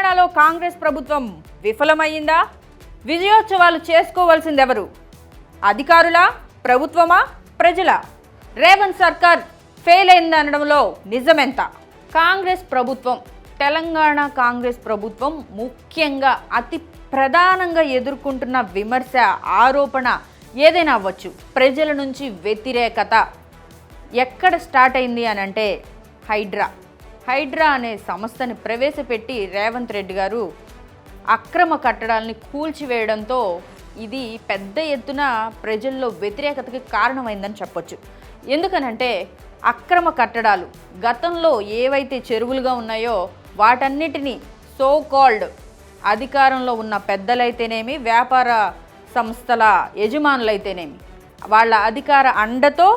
తెలంగాణలో కాంగ్రెస్ ప్రభుత్వం విఫలమైందా? విజయోత్సవాలు చేసుకోవాల్సిందెవరు? అధికారులా, ప్రభుత్వమా, ప్రజలా? రేవంత్ సర్కార్ ఫెయిల్ అయిందనడంలో నిజమెంత? కాంగ్రెస్ ప్రభుత్వం, తెలంగాణ కాంగ్రెస్ ప్రభుత్వం ముఖ్యంగా అతి ప్రధానంగా ఎదుర్కొంటున్న విమర్శ, ఆరోపణ ఏదైనా అవ్వచ్చు. ప్రజల నుంచి వ్యతిరేకత ఎక్కడ స్టార్ట్ అయింది అని అంటే హైడ్రా అనే సంస్థని ప్రవేశపెట్టి రేవంత్ రెడ్డి గారు అక్రమ కట్టడాలని కూల్చివేయడంతో ఇది పెద్ద ఎత్తున ప్రజల్లో వ్యతిరేకతకి కారణమైందని చెప్పొచ్చు. ఎందుకనంటే అక్రమ కట్టడాలు గతంలో ఏవైతే చెరువులుగా ఉన్నాయో వాటన్నిటినీ సో కాల్డ్ అధికారంలో ఉన్న పెద్దలైతేనేమి, వ్యాపార సంస్థల యజమానులైతేనేమి, వాళ్ళ అధికార అండతో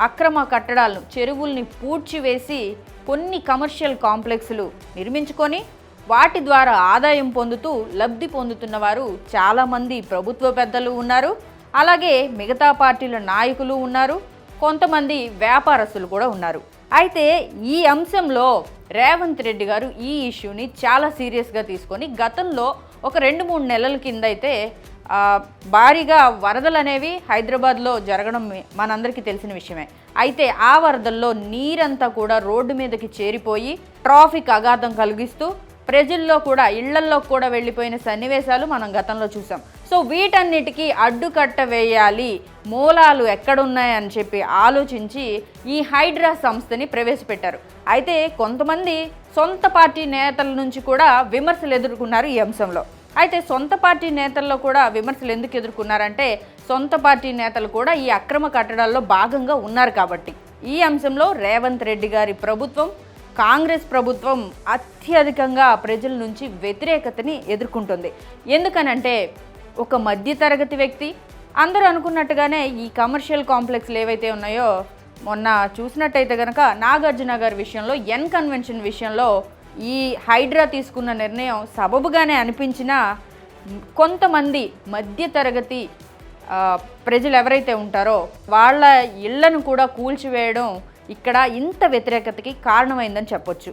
అక్రమ కట్టడాలను, చెరువుల్ని పూడ్చివేసి కొన్ని కమర్షియల్ కాంప్లెక్స్లు నిర్మించుకొని వాటి ద్వారా ఆదాయం పొందుతూ లబ్ధి పొందుతున్న వారు చాలామంది ప్రభుత్వ పెద్దలు ఉన్నారు. అలాగే మిగతా పార్టీల నాయకులు ఉన్నారు, కొంతమంది వ్యాపారస్తులు కూడా ఉన్నారు. అయితే ఈ అంశంలో రేవంత్ రెడ్డి గారు ఈ ఇష్యూని చాలా సీరియస్గా తీసుకొని గతంలో ఒక 2-3 నెలల కింద అయితే భారీగా వరదలు అనేవి హైదరాబాద్లో జరగడం మనందరికీ తెలిసిన విషయమే. అయితే ఆ వరదల్లో నీరంతా కూడా రోడ్డు మీదకి చేరిపోయి ట్రాఫిక్ అఘాతం కలిగిస్తూ ప్రజల్లో కూడా ఇళ్లల్లో కూడా వెళ్ళిపోయిన సన్నివేశాలు మనం గతంలో చూసాం. సో వీటన్నిటికీ అడ్డుకట్ట వేయాలి, మూలాలు ఎక్కడున్నాయని చెప్పి ఆలోచించి ఈ హైడ్రా సంస్థని ప్రవేశపెట్టారు. అయితే కొంతమంది సొంత పార్టీ నేతల నుంచి కూడా విమర్శలు ఎదుర్కొన్నారు ఈ అంశంలో. అయితే సొంత పార్టీ నేతల్లో కూడా విమర్శలు ఎందుకు ఎదుర్కొన్నారంటే సొంత పార్టీ నేతలు కూడా ఈ అక్రమ కట్టడాల్లో భాగంగా ఉన్నారు కాబట్టి. ఈ అంశంలో రేవంత్ రెడ్డి గారి ప్రభుత్వం, కాంగ్రెస్ ప్రభుత్వం అత్యధికంగా ప్రజల నుంచి వ్యతిరేకతని ఎదుర్కొంటుంది. ఎందుకనంటే ఒక మధ్యతరగతి వ్యక్తి అందరూ అనుకున్నట్టుగానే ఈ కమర్షియల్ కాంప్లెక్స్లు ఏవైతే ఉన్నాయో మొన్న చూసినట్టయితే కనుక నాగార్జున గారి విషయంలో, ఎన్ కన్వెన్షన్ విషయంలో ఈ హైడ్రా తీసుకున్న నిర్ణయం సబబుగానే అనిపించినా కొంతమంది మధ్యతరగతి ప్రజలు ఎవరైతే ఉంటారో వాళ్ళ ఇళ్లను కూడా కూల్చివేయడం ఇక్కడ ఇంత వ్యతిరేకతకి కారణమైందని చెప్పొచ్చు.